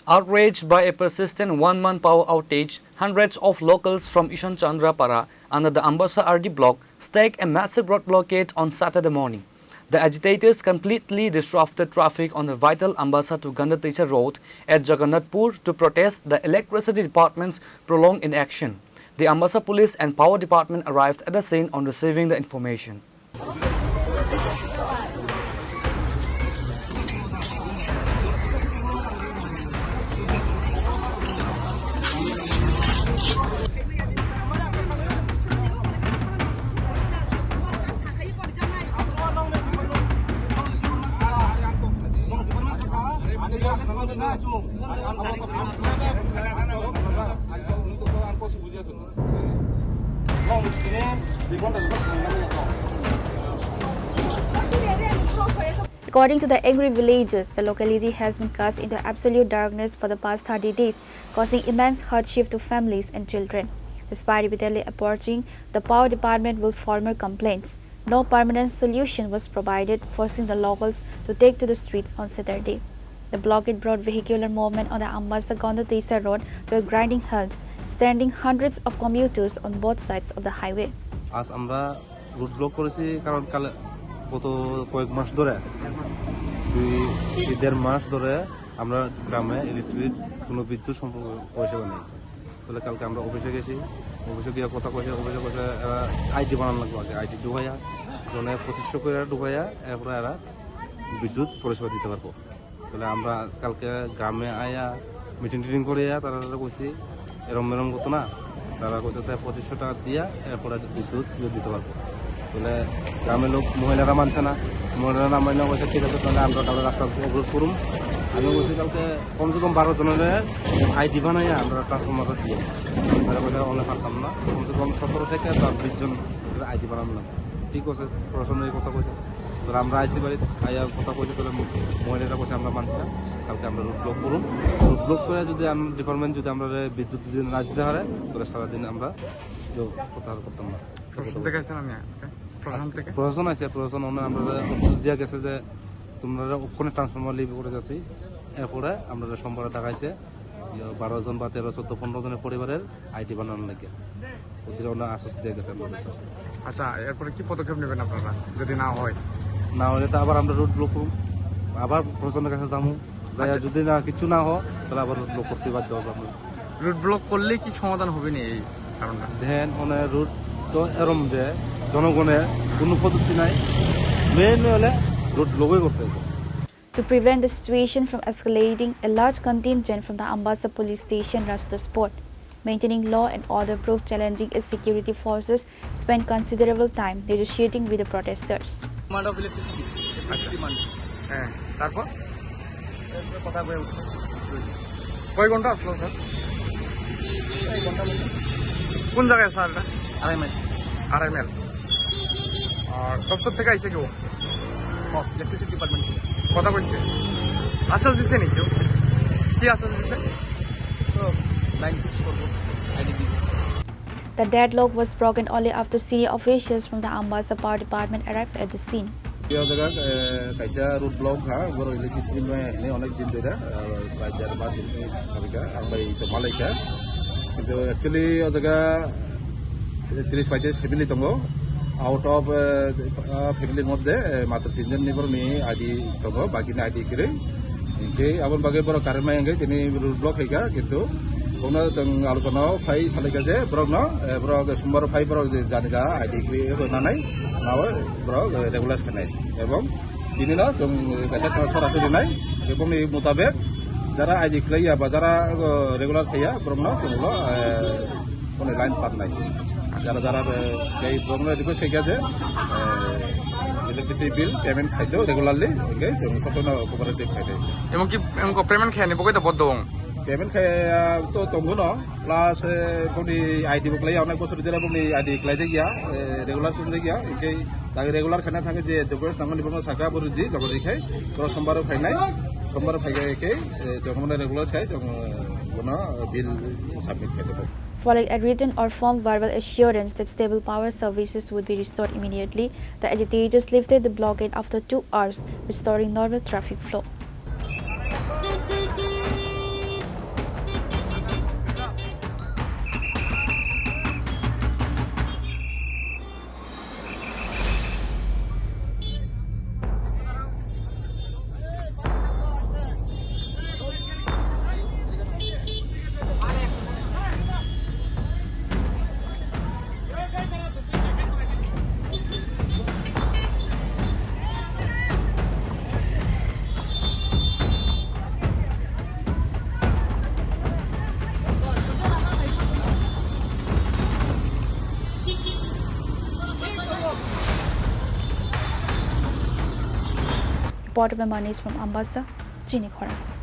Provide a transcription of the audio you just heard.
Outraged by a persistent one-month power outage, hundreds of locals from Ishanchandra Para under the Ambassa R.D block staged a massive road blockade on Saturday morning. The agitators completely disrupted traffic on the vital Ambassa to Gandatwisa road at Jagannathpur to protest the electricity department's prolonged inaction. The Ambassa police and power department arrived at the scene on receiving the information. According to the angry villagers, the locality has been cast into absolute darkness for the past 30 days, causing immense hardship to families and children. Despite repeatedly approaching the power department with formal complaints, no permanent solution was provided, forcing the locals to take to the streets on Saturday. The blockade brought vehicular movement on the Ambassa-Gandatwisa road to a grinding halt, standing hundreds of commuters on both sides of the highway. As আমরা root block করেছি কারণ কালে গত কয়েক মাস ধরে দেড় মাস ধরে আমরা গ্রামে ইলেকট্রিক কোনো বিদ্যুৎ সম্পর্ক পরিষেবা নেই। তাহলে কালকে আমরা অফিসে গেছি, অফিসে গিয়ে কথা কইছে, অফিসে কইছে আইডি বানানো লাগবে, আগে আইডি ঢুকাইয়া জনে 2500 করে ঢুকাইয়া এরপরে এরা বিদ্যুৎ পরিষেবা দিতে পারবো। তাহলে আমরা কালকে গ্রামে আয়া মিটিং করে তারা কইছি এরম করতো না, তারা কইতেছে 2500 টাকা দিয়া এরপরে বিদ্যুৎ দিতে পারবো। তাহলে গ্রামের লোক মহিলারা মানছে না, মহিলারা না মানলে কইছে ঠিক আছে তাহলে আমরা তাহলে রাস্তা অবরোধ করুন। আমি বলছি কালকে কমসে কম 12 জনের আইডি বানাইয়া আমরা ট্রান্সফরমার দিয়ে তারা কইছে অনেক পারতাম না, কমসে কম 17 থেকে 20 জন আইডি বানানো লাগবে। ঠিক আছে, প্রশাসনের কথা কইছে, তো আমরা আইসি বাড়ি আইয়া কথা কইছে, তাহলে মহিলারা কইছে আমরা মানছি না, কালকে আমরা রুট ব্লক করুন। রুট ব্লক করে যদি ডিপার্টমেন্ট যদি আমরা বিদ্যুৎ যদি না দিতে পারে তাহলে সারাদিন আমরা কেউ কথা করতাম না। প্রশাসন আছে, প্রশাসন আমরা অফিস দেওয়া গেছে যে তোমরা ওখানে ট্রান্সফরমার লিভ করে যাচ্ছি, এরপরে আমরা সোমবারে দেখাইছে 12 জন বা 13, 14, 15 জনের পরিবারের আইডি বানানোর লাগে ওদের আশ্বাস দিয়ে গেছে। আচ্ছা, এরপরে কি পদক্ষেপ নেবেন আপনারা যদি না হয়? না হলে তো আবার আমরা রুট ব্লক করুন, আবার প্রশাসনের কাছে যাবো, যদি না কিছু না হয় তাহলে আবার রুট ব্লক করতে বাধ্য হবো। আমরা রুট ব্লক করলে কি সমাধান হবে না এই কারণটা? ধ্যান মানে রুট তো এরম যে জনগণের কোনো পদ্ধতি নাই, মেন হলে রুট ব্লকই করতে হবে। To prevent the situation from escalating, a large contingent from the Ambassa police station rushed the spot. Maintaining law and order proved challenging as security forces spent considerable time negotiating with the protesters. Demand of electricity. Demand. তারপর কথা বলে উঠছে কয় ঘন্টা আসলো sir? কোন জায়গায় sir? এটা 2.5 মাইল। আর দপ্তর থেকে আইসে কেউ? ইলেকট্রিসিটি ডিপার্টমেন্ট কথা কইছে, আশ্বাস দিচ্ছে নি কেউ? কি আশ্বাস দিচ্ছে? তো লাইন ফিক্স করবো, আইডি দিব। The deadlock was broken only after senior officials from the Ambassa Power Department arrived at the scene. এই জায়গা কাইসা রুট ব্লক বড় ইলেকট্রিসিটি নিয়ে অনেক দিন ধরে প্রায় 4 মাস আগে আমরা এই তো মালাইকা, কিন্তু অ্যাকচুয়ালি ও জায়গা 30-35 ফ্যামিলি দङ। আউট অফ ফ্যামিলির মধ্যে মাত্র 3 জন নিবর নিয়ে আইডি দङ, বাকিনা আইডি করে যে আবার বাকি বড় কারেন্ট মাইঙ্গে তিনি রুট ব্লক হইগা, কিন্তু কোনো जों আলোচনাও ফাই সালাইকা যে ব্রগ না ব্রগ সোমবার ফাই ব্রগ জানিগা আইডি করে নানাই নাও ব্রগ রেগুলার খানাই এবং তিনি না जों কাছে সরাসরি নাই এবং এই মোতাবেক যারা আইডি খাইয়া বা যারা রেগুলার খাইয়া ব্রগ না जोंल কোনো লাইন পাত নাই, যারা যারা এই ব্রগ না দিকে সেইগা যে ইলেকট্রিসিটি বিল পেমেন্ট খাইতো রেগুলারলি এগে जों সতনা কোঅপারেটিভ খাইতে এবং কি পেমেন্ট খায় নিব কইতা বদ্ধ পেমেন্ট খাইয়া তো তঙ্গু ন প্লাস বনি আইডি বকলাই অনেক বছর ধরে বনি আইডি ক্লাই যাইয়া রেগুলার শুন যাইয়া একে তাকে রেগুলার খানা থাকে যে ডকুমেন্টস নাঙ্গনি বনো সাকা বরুদি জগরি খাই তো সোমবার ফাইনাই সোমবার ফাইগা একে যখন রেগুলার খাই যখন বনা বিল সাবমিট খাইতে পারে। Following a written or formal verbal assurance that stable power services would be restored immediately, the agitators lifted the blockade after 2 hours, restoring normal traffic flow. Reported by Manish from Ambassa, Chini, Khorang.